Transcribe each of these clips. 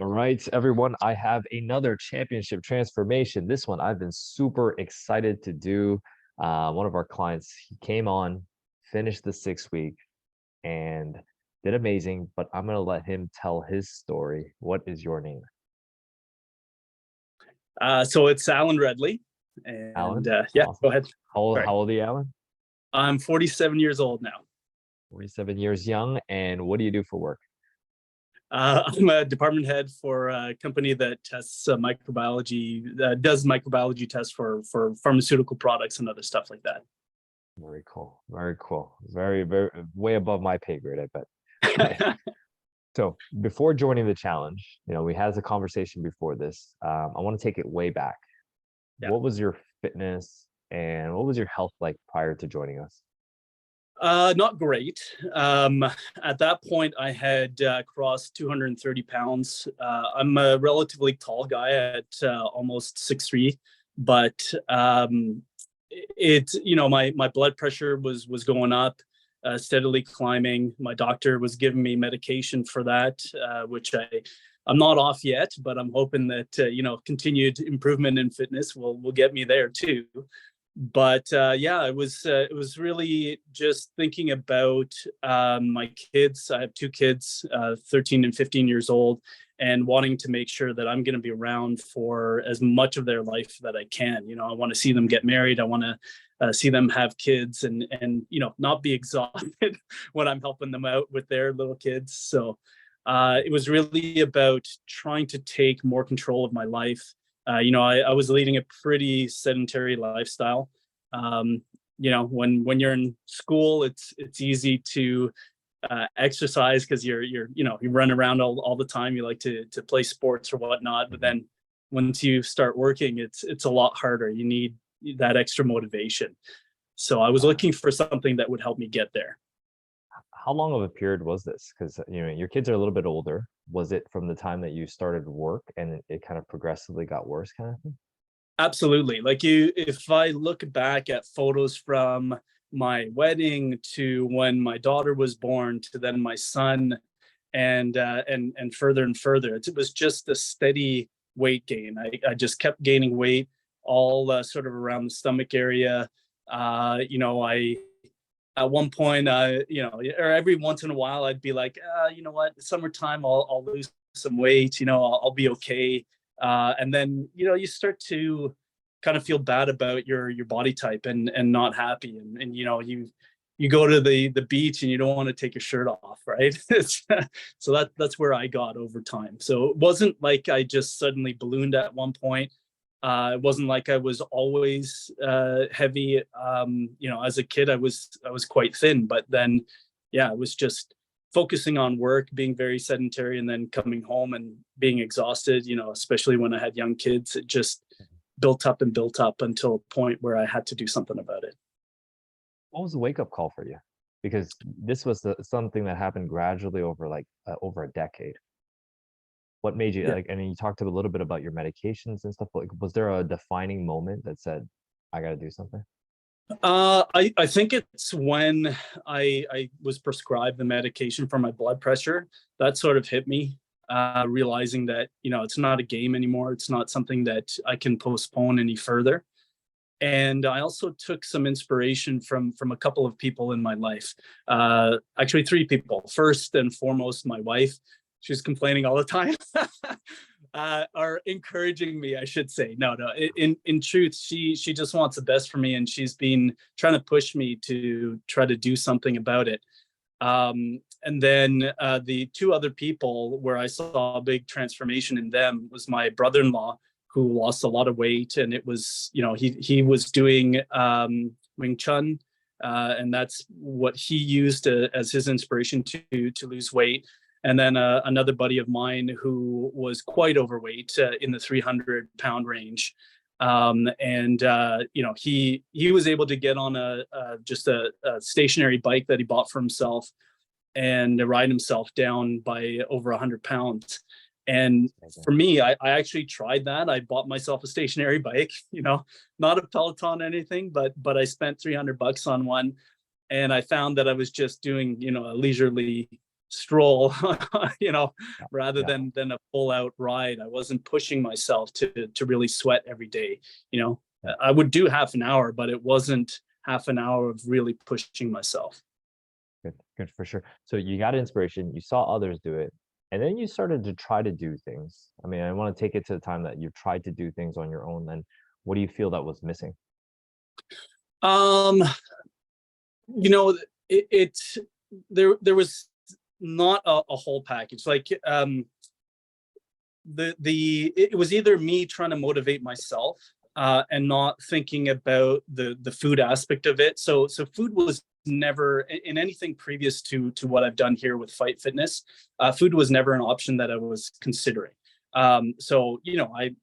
All right, everyone, I have another championship transformation. This one I've been super excited to do. One of our clients, he came on, finished the 6 week, and did amazing. But I'm going to let him tell his story. What is your name? So it's Alan Redley, and Alan? yeah, go Awesome. ahead. Sorry, How old are you, Alan? I'm 47 years old now. 47 years young. And what do you do for work? I'm a department head for a company that tests microbiology, does microbiology tests for pharmaceutical products and other stuff like that. Very cool. Very cool. Very, way above my pay grade, I bet. Okay. So before joining the challenge, we had a conversation before this. I want to take it way back. Yeah. What was your fitness and what was your health like prior to joining us? Not great. At that point, I had crossed 230 pounds. I'm a relatively tall guy at almost 6'3", but my blood pressure was going up, steadily climbing. My doctor was giving me medication for that, which I'm not off yet, but I'm hoping that continued improvement in fitness will get me there too. But yeah, it was really just thinking about my kids. I have two kids, 13 and 15 years old, and wanting to make sure that I'm going to be around for as much of their life that I can. I want to see them get married. I want to see them have kids, and not be exhausted when I'm helping them out with their little kids. So it was really about trying to take more control of my life. I was leading a pretty sedentary lifestyle. When you're in school, it's easy to exercise because you run around all the time. You like to play sports or whatnot, but then once you start working, it's a lot harder. You need that extra motivation. So I was looking for something that would help me get there. How long of a period was this? Because your kids are a little bit older. Was it from the time that you started work and it kind of progressively got worse kind of thing? Absolutely. If I look back at photos from my wedding to when my daughter was born to then my son, and further and further, it was just a steady weight gain. I just kept gaining weight, all sort of around the stomach area. I at one point, or every once in a while, I'd be like, you know what, summertime, I'll lose some weight. I'll be okay. And then you start to kind of feel bad about your body type and not happy, and you go to the beach and you don't want to take your shirt off, right? So that's where I got over time. So it wasn't like I just suddenly ballooned at one point. It wasn't like I was always heavy. As a kid, I was quite thin, but then, yeah, it was just focusing on work, being very sedentary, and then coming home and being exhausted. Especially when I had young kids, it just built up and built up until a point where I had to do something about it. What was the wake up call for you? Because this was something that happened gradually over over a decade. What made you Yeah. like? And you talked a little bit about your medications and stuff. Like, was there a defining moment that said, "I got to do something"? I think it's when I was prescribed the medication for my blood pressure that sort of hit me, realizing that it's not a game anymore. It's not something that I can postpone any further. And I also took some inspiration from a couple of people in my life. Actually, three people. First and foremost, my wife. She's complaining all the time. Are encouraging me, I should say. No. In truth, she just wants the best for me, and she's been trying to push me to try to do something about it. And then the two other people where I saw a big transformation in them was my brother-in-law, who lost a lot of weight, and it was he was doing Wing Chun, and that's what he used as his inspiration to lose weight. And then another buddy of mine who was quite overweight, in the 300-pound range. And he was able to get on just a stationary bike that he bought for himself and ride himself down by over 100 pounds. And for me, I actually tried that. I bought myself a stationary bike, not a Peloton or anything, but I spent $300 on one, and I found that I was just doing, a leisurely stroll, you know, Yeah. rather Yeah. than a full out ride. I wasn't pushing myself to really sweat every day. You know, Yeah. I would do half an hour, but it wasn't half an hour of really pushing myself. Good, good for sure. So you got inspiration, you saw others do it, and then you started to try to do things. I mean, I want to take it to the time that you tried to do things on your own. Then what do you feel that was missing? Um, you know, it's there was not a whole package. Like it was either me trying to motivate myself and not thinking about the food aspect of it. So food was never in anything previous to what I've done here with Fight Fitness. Food was never an option that I was considering. So you know, I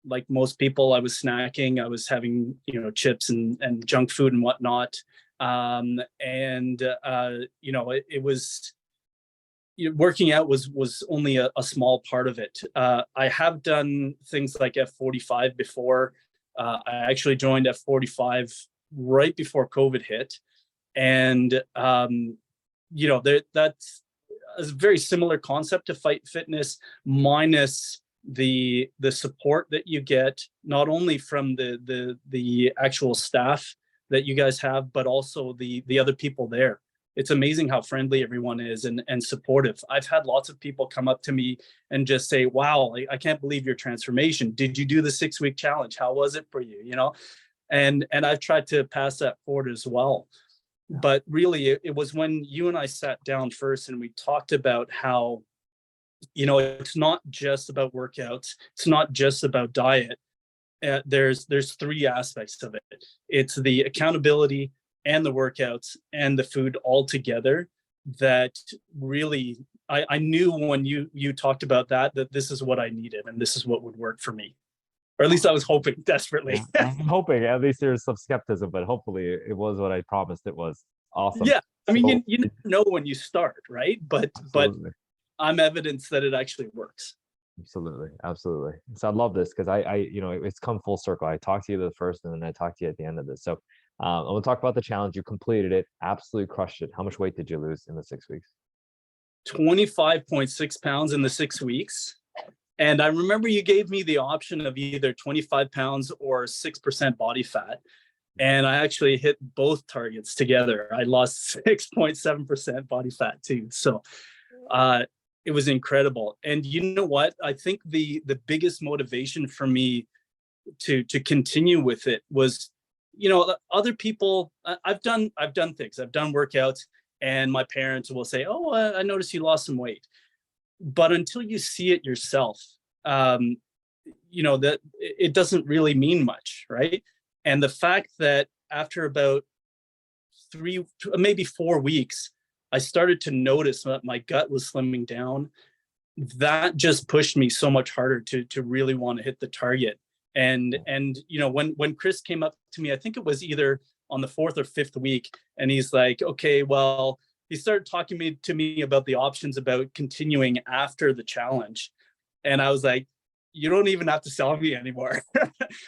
like most people, I was snacking. I was having, you know, chips and junk food and whatnot. And you know, it was, you know, working out was only a small part of it. I have done things like F45 before. I actually joined F45 right before COVID hit, and you know, that's a very similar concept to Fight Fitness, minus the support that you get not only from the actual staff that you guys have, but also the other people there. It's amazing how friendly everyone is and supportive. I've had lots of people come up to me and just say, wow, I can't believe your transformation. Did you do the 6 week challenge? How was it for you? You know, and I've tried to pass that forward as well. But really, it was when you and I sat down first and we talked about how, you know, it's not just about workouts, it's not just about diet. There's three aspects of it. It's the accountability and the workouts and the food all together that really I knew when you talked about that this is what I needed and this is what would work for me. Or at least I was hoping desperately. Yeah, I'm hoping at least there's some skepticism, but hopefully it was what I promised it was. Awesome. Yeah. I mean, So you never know when you start, right? But absolutely. I'm evidence that it actually works. Absolutely, absolutely. So I love this because you know, it's come full circle. I talked to you the first, and then I talked to you at the end of this. So, I want to talk about the challenge. You completed it, absolutely crushed it. How much weight did you lose in the 6 weeks? 25.6 pounds in the 6 weeks. And I remember you gave me the option of either 25 pounds or 6% body fat. And I actually hit both targets together. I lost 6.7% body fat too. So uh, it was incredible. And you know what? I think the biggest motivation for me to continue with it was, you know, other people. I've done things. I've done workouts, and my parents will say, "Oh, I noticed you lost some weight." But until you see it yourself, um, you know, that it doesn't really mean much, right? And the fact that after about three, maybe 4 weeks, I started to notice that my gut was slimming down. That just pushed me so much harder to really want to hit the target. And you know, when Chris came up to me, I think it was either on the fourth or fifth week, and he's like, okay, well, he started talking to me about the options about continuing after the challenge. And I was like, you don't even have to sell me anymore.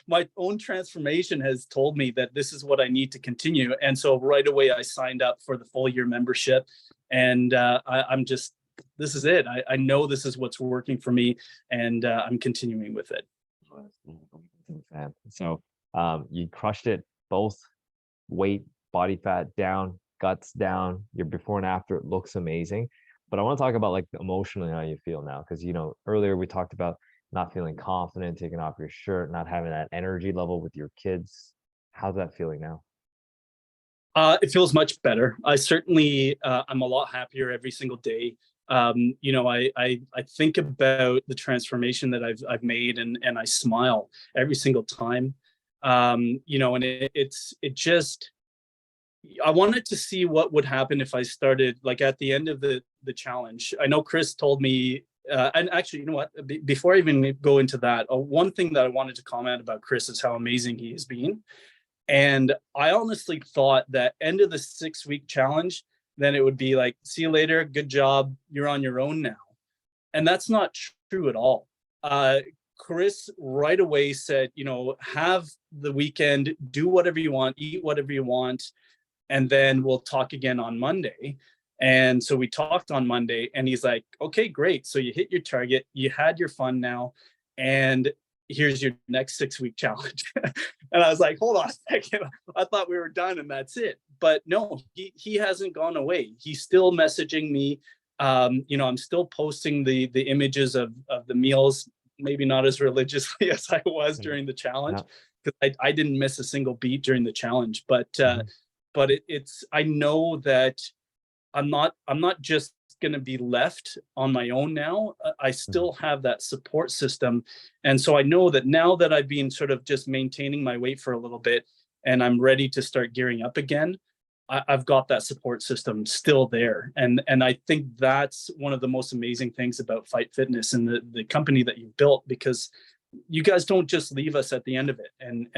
My own transformation has told me that this is what I need to continue. And so right away, I signed up for the full year membership. And I'm just, this is it. I know this is what's working for me, and I'm continuing with it. So, you crushed it. Both weight, body fat down, guts down. Your before and after it looks amazing. But I want to talk about like emotionally how you feel now, because you know earlier we talked about not feeling confident, taking off your shirt, not having that energy level with your kids. How's that feeling now? It feels much better. I certainly, I'm a lot happier every single day. You know, I think about the transformation that I've made, and I smile every single time. You know, and it just, I wanted to see what would happen if I started like at the end of the challenge. I know Chris told me, and actually, you know what? Before I even go into that, one thing that I wanted to comment about Chris is how amazing he has been. And I honestly thought that end of the 6 week challenge, then it would be like, see you later, good job, you're on your own now. And that's not true at all. Chris right away said, you know, have the weekend, do whatever you want, eat whatever you want, and then we'll talk again on Monday. And so we talked on Monday, and he's like, okay, great. So you hit your target, you had your fun now, and here's your next 6-week challenge. And I was like, hold on a second. I thought we were done and that's it. But no, he hasn't gone away. He's still messaging me. I'm still posting the images of the meals, maybe not as religiously as I was during the challenge, Yeah. because I didn't miss a single beat during the challenge. But Mhm. it's I know that I'm not just going to be left on my own now. I Mhm. still have that support system. And so I know that now that I've been sort of just maintaining my weight for a little bit and I'm ready to start gearing up again, I've got that support system still there. And I think that's one of the most amazing things about Fight Fitness and the company that you built, because you guys don't just leave us at the end of it. And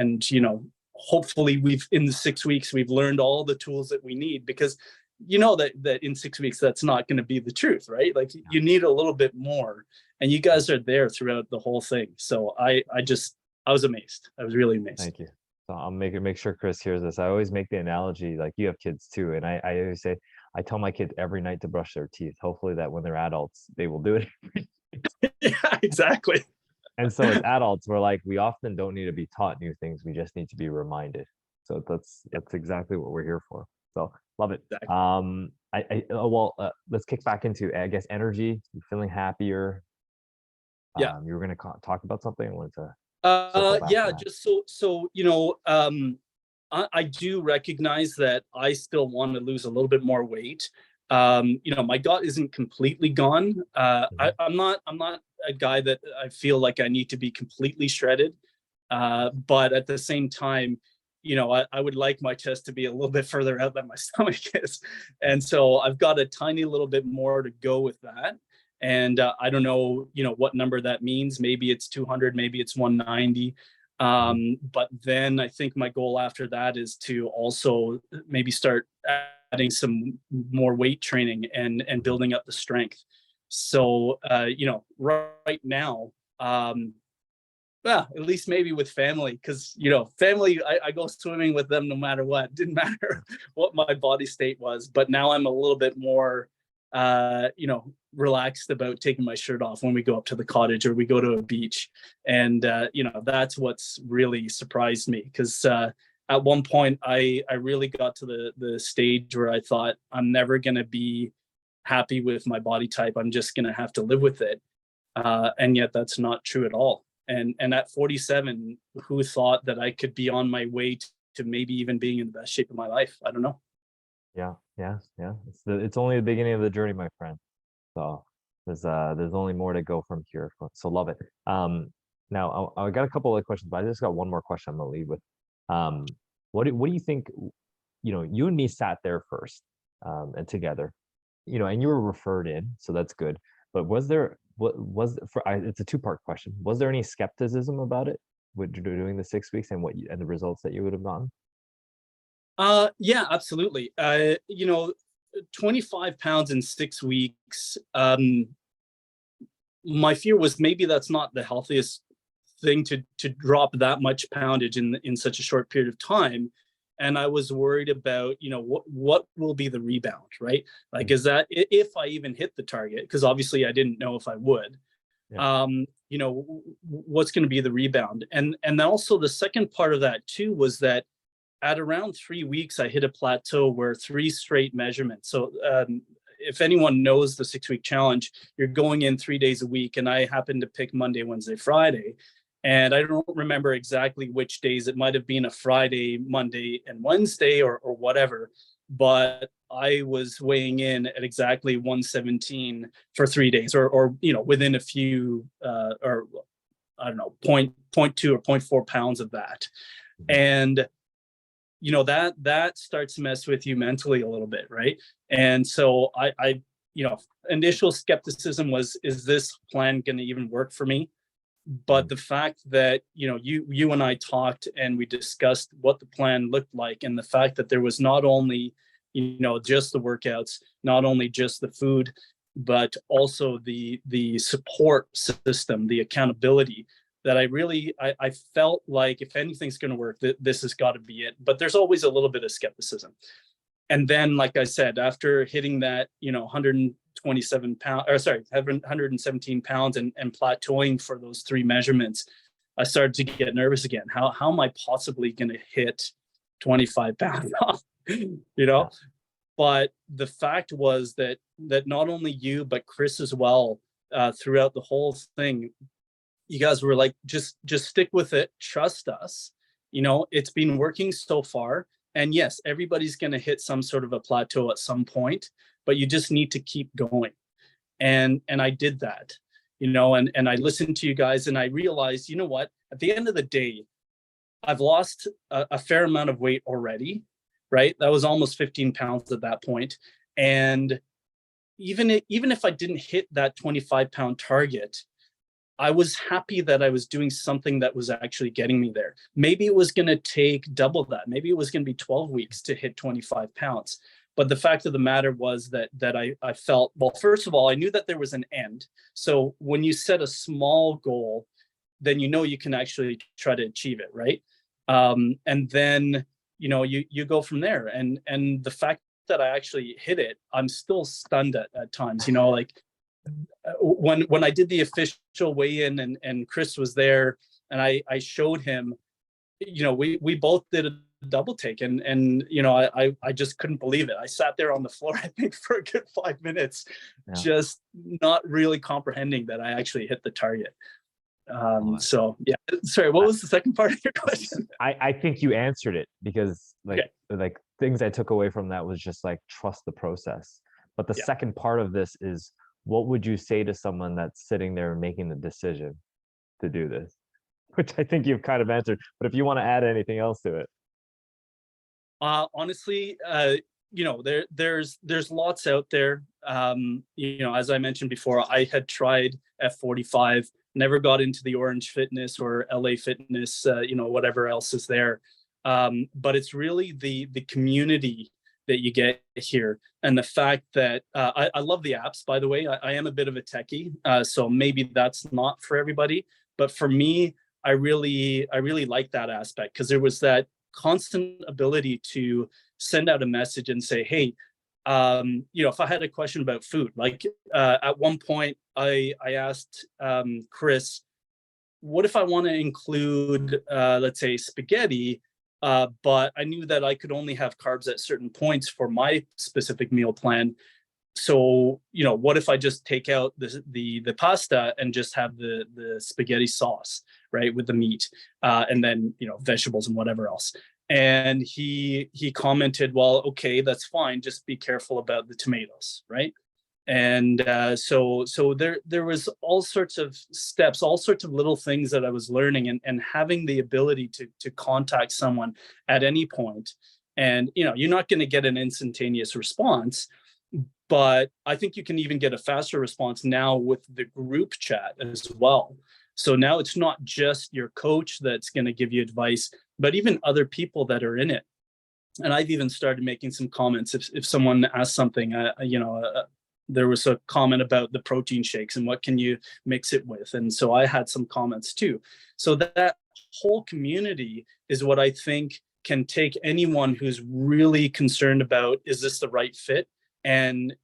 hopefully we've in the 6 weeks we've learned all the tools that we need, because that in 6 weeks that's not going to be the truth, right? Like you need a little bit more, and you guys are there throughout the whole thing. So I was amazed. I was really amazed. Thank you. So I'll make sure Chris hears this. I always make the analogy, like you have kids too, and I always say I tell my kids every night to brush their teeth. Hopefully that when they're adults, they will do it. Yeah, exactly. And so as adults, we're like, we often don't need to be taught new things. We just need to be reminded. So that's exactly what we're here for. So love it. Exactly. Let's kick back into, I guess, energy. You feeling happier? Yeah. You were going to talk about something. I wanted to circle back to Yeah, that. just I do recognize that I still want to lose a little bit more weight. My gut isn't completely gone. Mhm. I'm not a guy that I feel like I need to be completely shredded. But at the same time, I would like my chest to be a little bit further out than my stomach is. And so I've got a tiny little bit more to go with that. And I don't know, what number that means. Maybe it's 200, maybe it's 190. Mhm. But then I think my goal after that is to also maybe start adding some more weight training and Mhm. building up the strength. So, right now, yeah, at least maybe with family, because family, I go swimming with them no matter what. Didn't matter what my body state was. But now I'm a little bit more, relaxed about taking my shirt off when we go up to the cottage or we go to a beach, and that's what's really surprised me. Because at one point, I really got to the stage where I thought I'm never gonna be happy with my body type. I'm just gonna have to live with it, and yet that's not true at all. And at 47, who thought that I could be on my way to maybe even being in the best shape of my life? I don't know. Yeah, yeah, yeah. It's only the beginning of the journey, my friend. So there's only more to go from here. So love it. Now I got a couple of questions, but I just got one more question I'm gonna leave with. What do you think? You and me sat there first, and together, and you were referred in, so that's good. But what was it's a two-part question. Was there any skepticism about it with doing the 6 weeks and and the results that you would have gotten? Yeah, absolutely. 25 pounds in 6 weeks. My fear was maybe that's not the healthiest thing to drop that much poundage in such a short period of time. And I was worried about, what will be the rebound, right? Like, Mhm. is that if I even hit the target? Because obviously I didn't know if I would. Yeah. What's going to be the rebound? And also the second part of that too was that at around 3 weeks, I hit a plateau where 3 straight measurements. So, if anyone knows the 6 week challenge, you're going in 3 days a week. And I happened to pick Monday, Wednesday, Friday. And I don't remember exactly which days. It might have been a Friday, Monday, and Wednesday, or whatever. But I was weighing in at exactly 117 for 3 days, or within a few, or I don't know, point 2 or point 4 pounds of that. Mhm. And that starts to mess with you mentally a little bit, right? And so I initial skepticism was, is this plan going to even work for me? But Mhm. the fact that you and I talked and we discussed what the plan looked like, and the fact that there was not only just the workouts, not only just the food, but also the support system, the accountability, that I felt like if anything's going to work, that this has got to be it. But there's always a little bit of skepticism. And then, like I said, after hitting that, 127 pounds, or sorry, 117 pounds and plateauing for those 3 measurements, I started to get nervous again. How am I possibly going to hit 25 pounds off? you Yeah. know, but the fact was that not only you, but Chris as well, throughout the whole thing, you guys were like, just stick with it, trust us. It's been working so far. And yes, everybody's going to hit some sort of a plateau at some point, but you just need to keep going. And I did that, and I listened to you guys, and I realized, you know what, at the end of the day, I've lost a fair amount of weight already, right? That was almost 15 pounds at that point. And even if I didn't hit that 25-pound target, I was happy that I was doing something that was actually getting me there. Maybe it was going to take double that. Maybe it was going to be 12 weeks to hit 25 pounds. But the fact of the matter was that I felt, well, first of all, I knew that there was an end. So when you set a small goal, then you can actually try to achieve it, right? And then you go from there. And the fact that I actually hit it, I'm still stunned at times. Like when I did the official weigh-in and Chris was there, and I showed him, we both did a double take, and I just couldn't believe it. I sat there on the floor, I think, for a good 5 minutes, Yeah. just not really comprehending that I actually hit the target. Oh, So yeah, sorry, what was the second part of your question? I think you answered it, because Okay. like things I took away from that was just like, trust the process. But the Yeah. second part of this is, what would you say to someone that's sitting there making the decision to do this? Which I think you've kind of answered, but if you want to add anything else to it. Honestly, there's lots out there. As I mentioned before, I had tried F45, never got into the Orange Fitness or LA Fitness, whatever else is there. But it's really the community that you get here, and the fact that I love the apps. By the way, I am a bit of a techie, so maybe that's not for everybody. But for me, I really like that aspect, because there was that constant ability to send out a message and say, hey, if I had a question about food, like at one point I asked Chris, what if I want to include, let's say, spaghetti, but I knew that I could only have carbs at certain points for my specific meal plan. So, what if I just take out the pasta and just have the spaghetti sauce, right, with the meat, and then vegetables and whatever else. And he commented, well, okay, that's fine. Just be careful about the tomatoes, right? And so there was all sorts of steps, all sorts of little things that I was learning, and having the ability to contact someone at any point. And you're not going to get an instantaneous response, but I think you can even get a faster response now with the group chat as well. So now it's not just your coach that's going to give you advice, but even other people that are in it. And I've even started making some comments if someone asks something. There was a comment about the protein shakes and what can you mix it with, and so I had some comments too. So that whole community is what I think can take anyone who's really concerned about, is this the right fit, and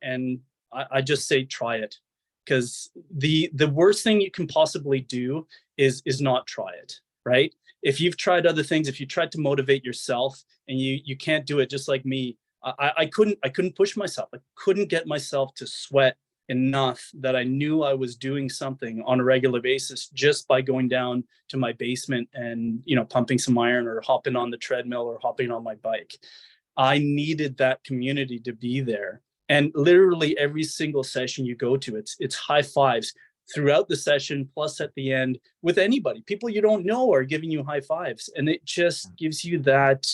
I just say try it, because the worst thing you can possibly do is not try it, right? If you've tried other things, if you tried to motivate yourself and you can't do it, just like me, I couldn't push myself. I couldn't get myself to sweat enough that I knew I was doing something on a regular basis just by going down to my basement and pumping some iron or hopping on the treadmill or hopping on my bike. I needed that community to be there. And literally every single session you go to, it's high fives throughout the session, plus at the end with anybody. People you don't know are giving you high fives, and it just gives you that,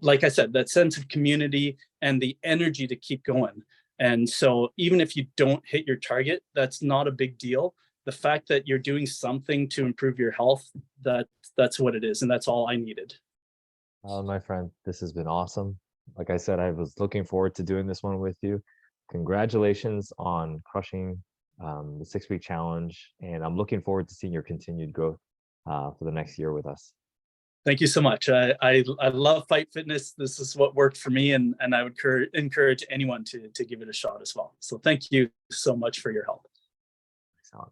like I said, that sense of community and the energy to keep going. And so even if you don't hit your target, that's not a big deal. The fact that you're doing something to improve your health, that's what it is, and that's all I needed. My friend, this has been awesome. Like I said, I was looking forward to doing this one with you. Congratulations on crushing the 6-week challenge, and I'm looking forward to seeing your continued growth for the next year with us. Thank you so much. I love Fight Fitness. This is what worked for me, and I would encourage anyone to give it a shot as well. So thank you so much for your help. Excellent.